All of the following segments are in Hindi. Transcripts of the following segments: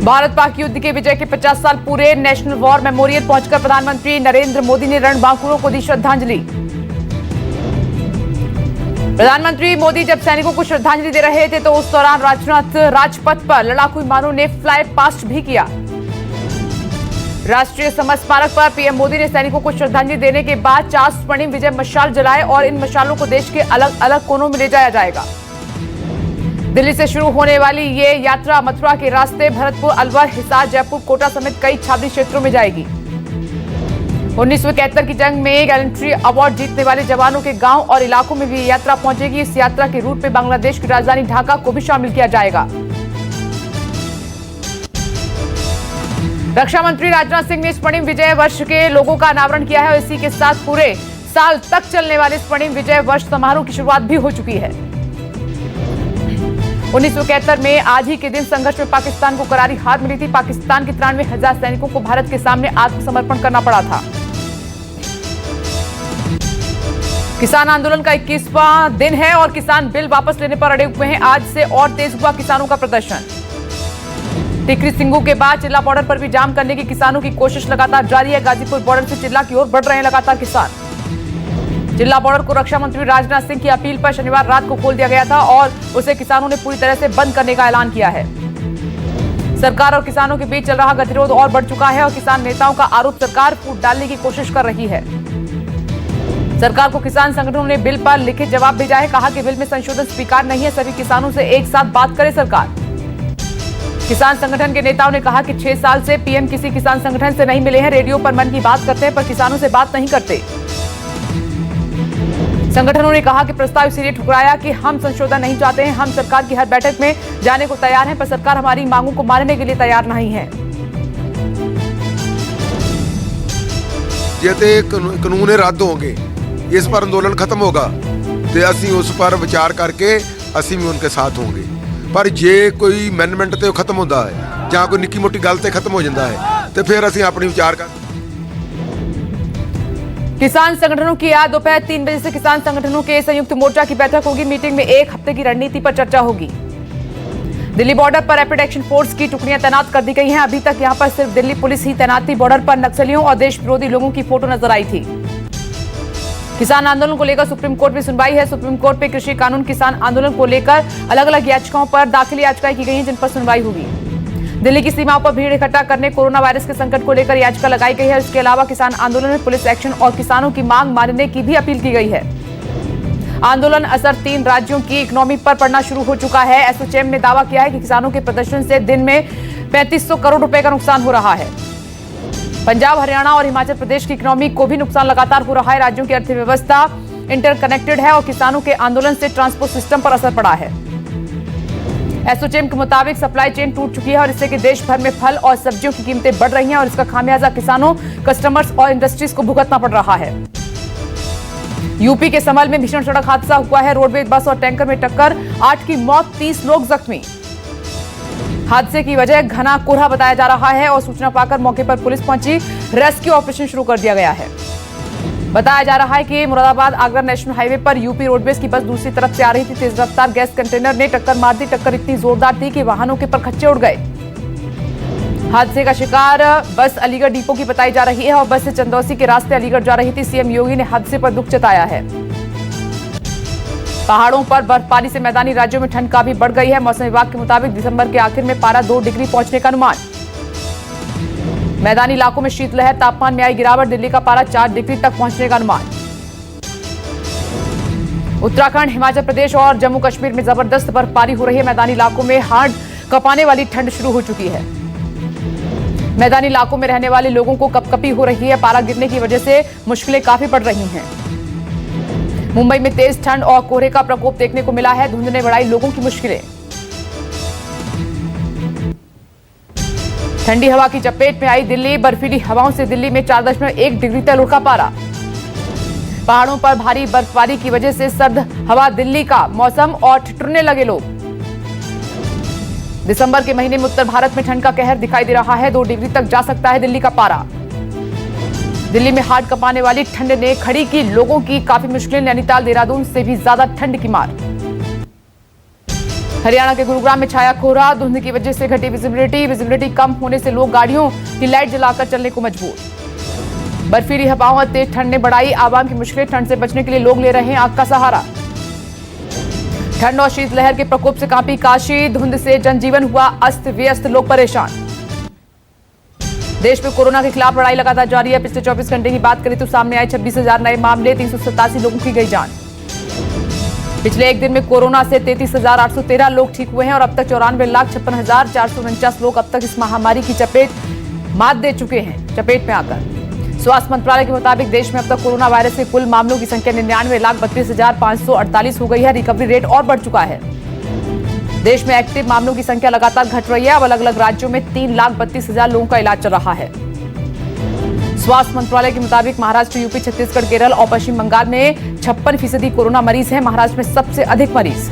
भारत पाक युद्ध के विजय के 50 साल पूरे। नेशनल वॉर मेमोरियल पहुंचकर प्रधानमंत्री नरेंद्र मोदी ने रणबांकुरों को दी श्रद्धांजलि। प्रधानमंत्री मोदी जब सैनिकों को श्रद्धांजलि दे रहे थे तो उस दौरान राजपथ पर लड़ाकू विमानों ने फ्लाई पास्ट भी किया। राष्ट्रीय समर स्मारक पर पीएम मोदी ने सैनिकों को श्रद्धांजलि देने के बाद 4 स्वर्णिम विजय मशाल जलाए और इन मशालों को देश के अलग अलग कोनों में ले जाया जाएगा। दिल्ली से शुरू होने वाली ये यात्रा मथुरा के रास्ते भरतपुर, अलवर, हिसार, जयपुर, कोटा समेत कई छावनी क्षेत्रों में जाएगी। 1971 की जंग में गैलेंट्री अवार्ड जीतने वाले जवानों के गांव और इलाकों में भी यात्रा पहुंचेगी। इस यात्रा के रूट में बांग्लादेश की राजधानी ढाका को भी शामिल किया जाएगा। रक्षा मंत्री राजनाथ सिंह ने स्वर्णिम विजय वर्ष के लोगों का अनावरण किया है और इसी के साथ पूरे साल तक चलने वाले स्वर्णिम विजय वर्ष समारोह की शुरुआत भी हो चुकी है। 1971 में आज ही के दिन संघर्ष में पाकिस्तान को करारी हार मिली थी। पाकिस्तान के 93,000 सैनिकों को भारत के सामने आत्मसमर्पण करना पड़ा था। किसान आंदोलन का 21वां दिन है और किसान बिल वापस लेने पर अड़े हुए हैं। आज से और तेज हुआ किसानों का प्रदर्शन। टिकरी सिंगू के बाद चिल्ला बॉर्डर पर भी जाम करने की किसानों की कोशिश लगातार जारी है। गाजीपुर बॉर्डर से चिल्ला की ओर बढ़ रहे हैं लगातार किसान। जिला बॉर्डर को रक्षा मंत्री राजनाथ सिंह की अपील पर शनिवार रात को खोल दिया गया था और उसे किसानों ने पूरी तरह से बंद करने का ऐलान किया है। सरकार और किसानों के बीच चल रहा गतिरोध और बढ़ चुका है और किसान नेताओं का आरोप सरकार फूट डालने की कोशिश कर रही है। सरकार को किसान संगठनों ने बिल पर लिखित जवाब भेजा है। कहा कि बिल में संशोधन स्वीकार नहीं है, सभी किसानों से एक साथ बात करे सरकार। किसान संगठन के नेताओं ने कहा कि 6 साल से पीएम किसी किसान संगठन से नहीं मिले हैं। रेडियो पर मन की बात करते हैं पर किसानों से बात नहीं करते। संगठनों ने कहा कि प्रस्ताव इसीलिए ठुकराया कि हम संशोधन नहीं चाहते हैं। हम सरकार की हर बैठक में जाने को तैयार हैं पर सरकार हमारी मांगों को मानने के लिए तैयार नहीं है। ਜੇ ਕਾਨੂੰਨ ਰੱਦ होंगे, इस पर अंदोलन खत्म होगा तो ਅਸੀਂ उस पर विचार करके ਅਸੀਂ भी उनके साथ होंगे। पर जे कोई अमेंडमेंट ਤੇ खत्म ਹੁੰਦਾ है ਜਾਂ कोई निक्की मोटी गल ਤੇ खत्म हो ਜਾਂਦਾ है तो फिर ਅਸੀਂ अपनी विचार कर। किसान संगठनों की आज दोपहर 3 बजे से किसान संगठनों के संयुक्त मोर्चा की बैठक होगी। मीटिंग में 1 हफ्ते की रणनीति पर चर्चा होगी। दिल्ली बॉर्डर पर रैपिड एक्शन फोर्स की टुकड़ियां तैनात कर दी गई हैं। अभी तक यहां पर सिर्फ दिल्ली पुलिस ही तैनात थी। बॉर्डर पर नक्सलियों और देश विरोधी लोगों की फोटो नजर आई थी। किसान आंदोलन को लेकर सुप्रीम कोर्ट में सुनवाई है। सुप्रीम कोर्ट में कृषि कानून किसान आंदोलन को लेकर अलग अलग याचिकाओं पर दाखिल याचिकाएं की गई हैं जिन पर सुनवाई होगी। दिल्ली की सीमाओं पर भीड़ इकट्ठा करने, कोरोना वायरस के संकट को लेकर याचिका लगाई गई है। इसके अलावा किसान आंदोलन में पुलिस एक्शन और किसानों की मांग मानने की भी अपील की गई है। आंदोलन असर 3 राज्यों की इकोनॉमी पर पड़ना शुरू हो चुका है। एसोचैम ने दावा किया है कि किसानों के प्रदर्शन से दिन में 3500 करोड़ रुपए का नुकसान हो रहा है। पंजाब, हरियाणा और हिमाचल प्रदेश की इकोनॉमी को भी नुकसान लगातार हो रहा है। राज्यों की अर्थव्यवस्था इंटरकनेक्टेड है और किसानों के आंदोलन से ट्रांसपोर्ट सिस्टम पर असर पड़ा है। एसोचैम के मुताबिक सप्लाई चेन टूट चुकी है और इससे कि देश भर में फल और सब्जियों की कीमतें बढ़ रही हैं और इसका खामियाजा किसानों, कस्टमर्स और इंडस्ट्रीज को भुगतना पड़ रहा है। यूपी के समल में भीषण सड़क हादसा हुआ है। रोडवेज बस और टैंकर में टक्कर, 8 की मौत, 30 लोग जख्मी। हादसे की वजह घना कोहरा बताया जा रहा है और सूचना पाकर मौके पर पुलिस पहुंची। रेस्क्यू ऑपरेशन शुरू कर दिया गया है। बताया जा रहा है कि मुरादाबाद आगरा नेशनल हाईवे पर यूपी रोडवेज की बस दूसरी तरफ से आ रही थी। तेज रफ्तार गैस कंटेनर ने टक्कर मार दी। टक्कर इतनी जोरदार थी कि वाहनों के परखच्चे उड़ गए। हादसे का शिकार बस अलीगढ़ डिपो की बताई जा रही है और बस से चंदौसी के रास्ते अलीगढ़ जा रही थी। सीएम योगी ने हादसे पर दुख जताया है। पहाड़ों पर बर्फबारी से मैदानी राज्यों में ठंड काफी बढ़ गई है। मौसम विभाग के मुताबिक दिसंबर के आखिर में पारा 2 डिग्री पहुंचने का अनुमान। मैदानी इलाकों में शीतलहर, तापमान में आई गिरावट। दिल्ली का पारा 4 डिग्री तक पहुंचने का अनुमान। उत्तराखंड, हिमाचल प्रदेश और जम्मू कश्मीर में जबरदस्त बर्फबारी हो रही है। मैदानी इलाकों में हाड़ कपाने वाली ठंड शुरू हो चुकी है। मैदानी इलाकों में रहने वाले लोगों को कपकपी हो रही है। पारा गिरने की वजह से मुश्किलें काफी बढ़ रही हैं। मुंबई में तेज ठंड और कोहरे का प्रकोप देखने को मिला है। धुंध ने बढ़ाई लोगों की मुश्किलें। ठंडी हवा की चपेट में आई दिल्ली। बर्फीली हवाओं से दिल्ली में 4.1 डिग्री तक लुढ़का पारा। पहाड़ों पर भारी बर्फबारी की वजह से सर्द हवा दिल्ली का मौसम और ठिठुरने लगे लोग। दिसंबर के महीने में उत्तर भारत में ठंड का कहर दिखाई दे रहा है। 2 डिग्री तक जा सकता है दिल्ली का पारा। दिल्ली में हाड़ कपाने वाली ठंड ने खड़ी की लोगों की काफी मुश्किलें। नैनीताल, देहरादून से भी ज्यादा ठंड की मार। हरियाणा के गुरुग्राम में छाया कोहरा, धुंध की वजह से घटी विजिबिलिटी कम होने से लोग गाड़ियों की लाइट जलाकर चलने को मजबूर। बर्फीली हवाओं और तेज ठंड ने बढ़ाई आवाम की मुश्किलें, ठंड से बचने के लिए लोग ले रहे हैं आग का सहारा। ठंड और शीतलहर के प्रकोप से कांपी काशी, धुंध से जनजीवन हुआ अस्त व्यस्त, लोग परेशान। देश में कोरोना के खिलाफ लड़ाई लगातार जारी है। पिछले 24 घंटे की बात करें तो सामने आए 26,000 नए मामले, 387 लोगों की गई जान। पिछले एक दिन में कोरोना से 33,813 लोग ठीक हुए हैं और अब तक 94,56,449 लोग अब तक इस महामारी की मात दे चुके हैं चपेट में आकर। स्वास्थ्य मंत्रालय के मुताबिक देश में अब तक कोरोना वायरस के कुल मामलों की संख्या 99,32,548 हो गई है। रिकवरी रेट और बढ़ चुका है। देश में एक्टिव मामलों की संख्या लगातार घट रही है। अब अलग अलग राज्यों में 3,32,000 लोगों का इलाज चल रहा है। स्वास्थ्य मंत्रालय के मुताबिक महाराष्ट्र, यूपी, छत्तीसगढ़, केरल और पश्चिम बंगाल में 56% कोरोना मरीज हैं। महाराष्ट्र में सबसे अधिक मरीज।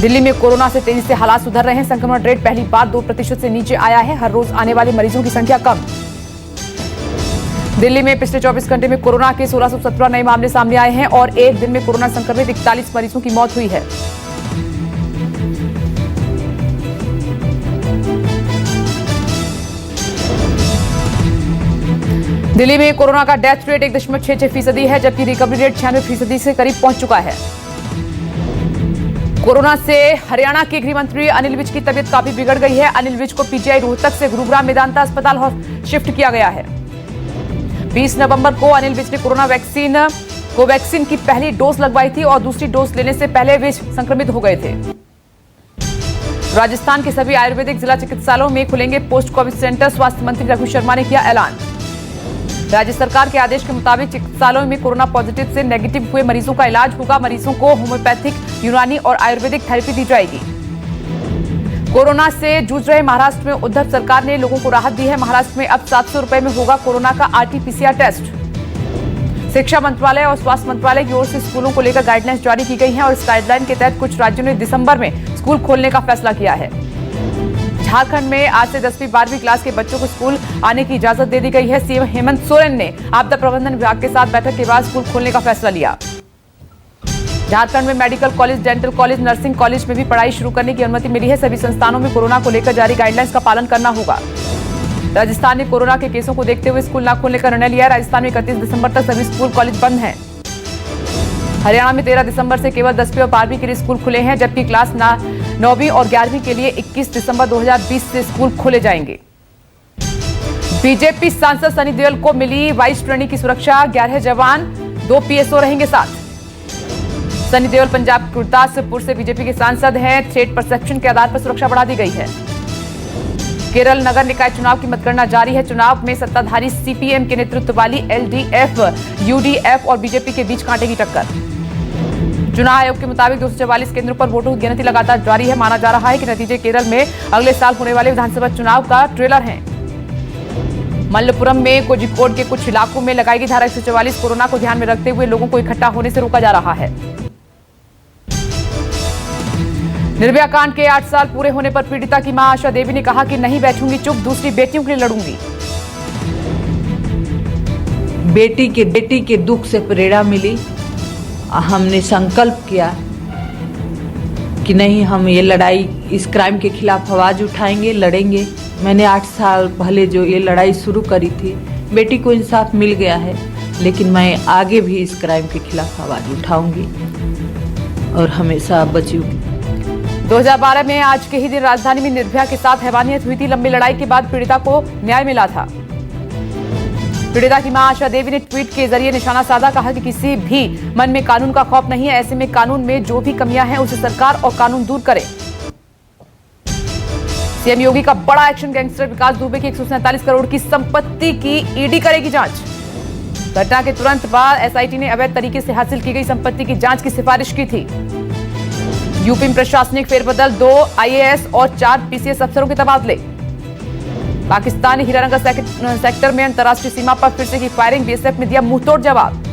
दिल्ली में कोरोना से तेजी से हालात सुधर रहे हैं। संक्रमण रेट पहली बार 2% से नीचे आया है। हर रोज आने वाले मरीजों की संख्या कम। दिल्ली में पिछले 24 घंटे में कोरोना के 1617 नए मामले सामने आए हैं और एक दिन में कोरोना संक्रमित 41 मरीजों की मौत हुई है। दिल्ली में कोरोना का डेथ रेट 1.66% है, जबकि रिकवरी रेट 96% से करीब पहुंच चुका है। कोरोना से हरियाणा के गृह मंत्री अनिल विज की तबीयत काफी बिगड़ गई है। अनिल विज को पीजीआई रोहतक से गुरुग्राम मेदांता अस्पताल शिफ्ट किया गया है। 20 नवंबर को अनिल विज ने कोवैक्सीन की पहली डोज लगवाई थी और दूसरी डोज लेने से पहले विज संक्रमित हो गए थे। राजस्थान के सभी आयुर्वेदिक जिला चिकित्सालयों में खुलेंगे पोस्ट कोविड सेंटर। स्वास्थ्य मंत्री रघु शर्मा ने किया ऐलान। राज्य सरकार के आदेश के मुताबिक चिकित्सालयों में कोरोना पॉजिटिव से नेगेटिव हुए मरीजों का इलाज होगा। मरीजों को होम्योपैथिक, यूनानी और आयुर्वेदिक थेरेपी दी जाएगी। कोरोना से जूझ रहे महाराष्ट्र में उद्धव सरकार ने लोगों को राहत दी है। महाराष्ट्र में अब 700 रुपए में होगा कोरोना का RT-PCR टेस्ट। शिक्षा मंत्रालय और स्वास्थ्य मंत्रालय की ओर से स्कूलों को लेकर गाइडलाइंस जारी की गई हैं और इस गाइडलाइन के तहत कुछ राज्यों ने दिसंबर में स्कूल खोलने का फैसला किया है। झारखंड में आज से 10वीं 12वीं क्लास के बच्चों को स्कूल आने की इजाजत दे दी गई है। सीएम हेमंत सोरेन ने आपदा प्रबंधन विभाग के साथ बैठक के बाद स्कूल खोलने का फैसला लिया। झारखंड में medical college, dental college, nursing college में भी पढ़ाई शुरू करने की अनुमति मिली है। सभी संस्थानों में कोरोना को लेकर जारी गाइडलाइंस का पालन करना होगा। राजस्थान ने कोरोना के केसों को देखते हुए स्कूल न खोलने का निर्णय लिया है। राजस्थान में 31 दिसंबर तक सभी स्कूल कॉलेज बंद हैं। हरियाणा में 13 दिसंबर से केवल 10वीं और 12वीं के लिए स्कूल खुले हैं, जबकि क्लास 9वीं और 11वीं के लिए 21 दिसंबर 2020 से स्कूल खोले जाएंगे। बीजेपी सांसद सनी देओल को मिली वाइस ट्रेनी की सुरक्षा। 11 जवान, 2 PSO रहेंगे साथ। सनी देओल पंजाब गुरदासपुर से बीजेपी के सांसद हैं। थ्रेट परसेप्शन के आधार पर सुरक्षा बढ़ा दी गई है। केरल नगर निकाय चुनाव की मतगणना जारी है। चुनाव में सत्ताधारी CPM के नेतृत्व वाली LDF, UDF और बीजेपी के बीच कांटे की टक्कर। चुनाव आयोग के मुताबिक 244 केंद्रों पर वोटों की गिनती लगातार जारी है। माना जा रहा है कि नतीजे केरल में अगले साल होने वाले विधानसभा चुनाव का ट्रेलर हैं। मल्लपुरम में कोझिकोड के कुछ इलाकों में लगाई गई धारा 144 कोरोना को ध्यान में रखते हुए लोगों को इकट्ठा होने से रोका जा रहा है। निर्भया कांड के 8 साल पूरे होने पर पीड़िता की मां आशा देवी ने कहा कि नहीं बैठूंगी चुप, दूसरी बेटियों के लिए लड़ूंगी। बेटी के दुख से प्रेरणा मिली। हमने संकल्प किया कि नहीं, हम ये लड़ाई, इस क्राइम के खिलाफ आवाज उठाएंगे, लड़ेंगे। मैंने 8 साल पहले जो ये लड़ाई शुरू करी थी, बेटी को इंसाफ मिल गया है, लेकिन मैं आगे भी इस क्राइम के खिलाफ आवाज उठाऊंगी और हमेशा बचूंगी। 2012 में आज के ही दिन राजधानी में निर्भया के साथ हैवानियत हुई थी। लंबी लड़ाई के बाद पीड़िता को न्याय मिला था। पीड़िता की मां आशा देवी ने ट्वीट के जरिए निशाना साधा, कहा कि किसी भी मन में कानून का खौफ नहीं है। ऐसे में कानून में जो भी कमियां हैं उसे सरकार और कानून दूर करे। सीएम योगी का बड़ा एक्शन, गैंगस्टर विकास दुबे की 147 करोड़ की संपत्ति की ईडी करेगी जांच। घटना के तुरंत बाद SIT ने अवैध तरीके से हासिल की गई संपत्ति की जांच की सिफारिश की थी। यूपी में प्रशासनिक फेरबदल, 2 IAS और 4 PCS अफसरों के तबादले। पाकिस्तान ने हीरानगर सेक्टर में अंतर्राष्ट्रीय सीमा पर फिर से की फायरिंग। BSF ने दिया मुंहतोड़ जवाब।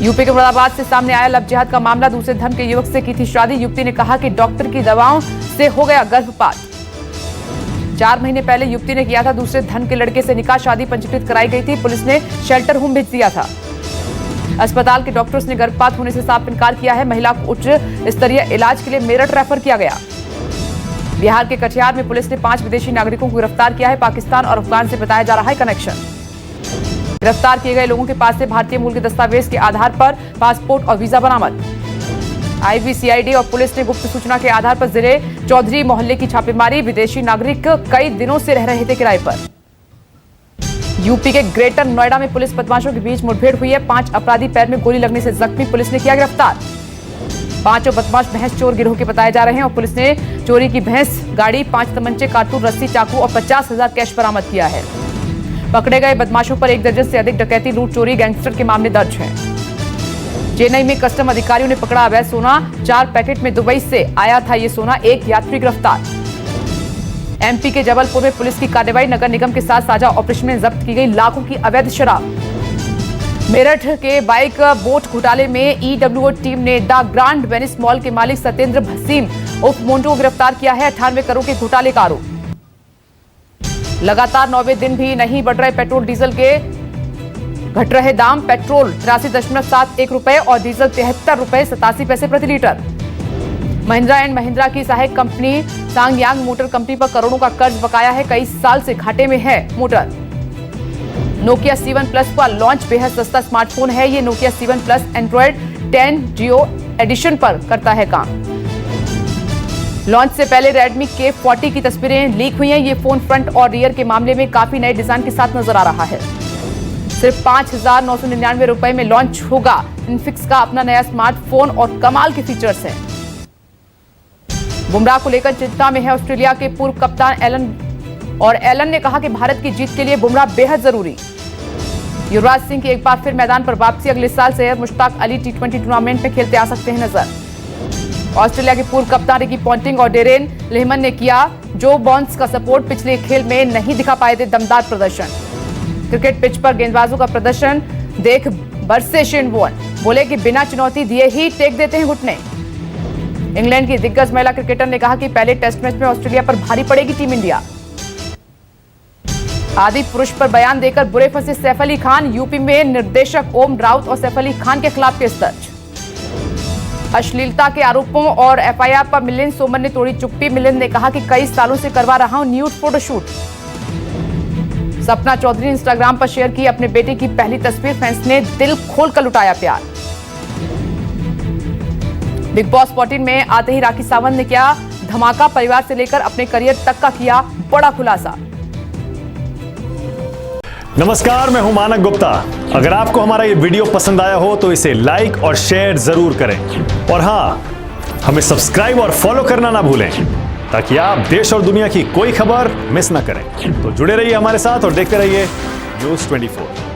यूपी के मुरादाबाद से सामने आया लव जिहाद का मामला। दूसरे धर्म के युवक से की थी शादी। युवती ने कहा कि डॉक्टर की दवाओं से हो गया गर्भपात। 4 महीने पहले युवती ने किया था दूसरे धर्म के लड़के से निकाह। शादी पंजीकृत कराई गई थी। पुलिस ने शेल्टर होम भेज दिया था। अस्पताल के डॉक्टर्स ने गर्भपात होने से साफ इनकार किया है। महिला को उच्च स्तरीय इलाज के लिए मेरठ रेफर किया गया। बिहार के कटिहार में पुलिस ने 5 विदेशी नागरिकों को गिरफ्तार किया है। पाकिस्तान और अफगान से बताया जा रहा है कनेक्शन। गिरफ्तार किए गए लोगों के पास से भारतीय मूल के दस्तावेज के आधार पर पासपोर्ट और वीजा बरामद। IBCID और पुलिस ने गुप्त सूचना के आधार पर जिले चौधरी मोहल्ले की छापेमारी। विदेशी नागरिक कई दिनों से रह रहे थे किराए पर। यूपी के ग्रेटर नोएडा में पुलिस बदमाशों के बीच मुठभेड़ हुई है। 5 अपराधी पैर में गोली लगने से जख्मी, पुलिस ने किया गिरफ्तार। 5 बदमाश भैंस चोर गिरोह के बताए जा रहे हैं और पुलिस ने चोरी की भैंस गाड़ी, 5 तमंचे, कारतूस, रस्सी, चाकू और 50,000 कैश बरामद किया है। पकड़े गए बदमाशों पर 1 दर्जन से अधिक डकैती, लूट, चोरी, गैंगस्टर के मामले दर्ज हैं। चेन्नई में कस्टम अधिकारियों ने पकड़ा अवैध सोना। 4 पैकेट में दुबई से आया था ये सोना। 1 यात्री गिरफ्तार। MP के जबलपुर में पुलिस की कार्रवाई। नगर निगम के साथ साझा ऑपरेशन में जब्त की गई लाखों की अवैध शराब। मेरठ के बाइक बोट घोटाले में EWO टीम ने द ग्रांड वेनिस मॉल के मालिक सत्येंद्र भसीन उर्फ मोन्टू को गिरफ्तार किया है। 98 करोड़ के घोटाले का आरोप। लगातार 9वें दिन भी नहीं बढ़ रहे पेट्रोल डीजल के घट रहे दाम। पेट्रोल 83.71 रुपए और डीजल 73.87 प्रति लीटर। महिंद्रा एंड महिंद्रा की सहायक कंपनी सांगयांग मोटर कंपनी पर करोड़ों का कर्ज बकाया है। कई साल से घाटे में है मोटर। नोकिया C1 Plus का लॉन्च। बेहद सस्ता स्मार्टफोन है ये नोकिया C1 Plus। एंड्रॉइड 10 जियो एडिशन पर करता है काम। लॉन्च से पहले Redmi K40 की तस्वीरें लीक हुई हैं। ये फोन फ्रंट और रियर के मामले में काफी नए डिजाइन के साथ नजर आ रहा है। सिर्फ 5,999 रुपए में लॉन्च होगा इन्फिक्स का अपना नया स्मार्टफोन और कमाल के फीचर्स हैं। बुमराह को लेकर चिंता में है ऑस्ट्रेलिया के पूर्व कप्तान एलन ने कहा कि भारत की जीत के लिए बुमराह बेहद जरूरी। युवराज सिंह की एक बार फिर मैदान पर वापसी। अगले साल सैयद मुश्ताक अली T20 टूर्नामेंट में खेलते आ सकते हैं नजर। ऑस्ट्रेलिया के पूर्व कप्तान रिकी पॉन्टिंग और डेरेन लेहमन ने किया जो बॉन्स का सपोर्ट। पिछले खेल में नहीं दिखा पाए थे दमदार प्रदर्शन। क्रिकेट पिच पर गेंदबाजों का प्रदर्शन देख बरसे शेन वॉर्न। बोले कि बिना चुनौती दिए ही टेक देते हैं घुटने। इंग्लैंड की दिग्गज महिला क्रिकेटर ने कहा कि पहले टेस्ट मैच में ऑस्ट्रेलिया पर भारी पड़ेगी टीम इंडिया। आदि पुरुष पर बयान देकर बुरे फंसे सैफ अली खान। यूपी में निर्देशक ओम राउत और सैफ अली खान के खिलाफ केस दर्ज। अश्लीलता के आरोपों और FIR पर मिलिंद सोमन ने तोड़ी चुप्पी। मिलिंद ने कहा कि कई सालों से करवा रहा हूं न्यूड फोटोशूट। सपना चौधरी ने इंस्टाग्राम पर शेयर की अपने बेटे की पहली तस्वीर। फैंस ने दिल खोलकर लुटाया प्यार। बिग बॉस 14 में आते ही राखी सावंत ने किया धमाका। परिवार से लेकर अपने करियर तक का किया बड़ा खुलासा। नमस्कार, मैं हूं मानक गुप्ता। अगर आपको हमारा ये वीडियो पसंद आया हो तो इसे लाइक और शेयर जरूर करें और हां, हमें सब्सक्राइब और फॉलो करना ना भूलें ताकि आप देश और दुनिया की कोई खबर मिस ना करें। तो जुड़े रहिए हमारे साथ और देखते रहिए News 24।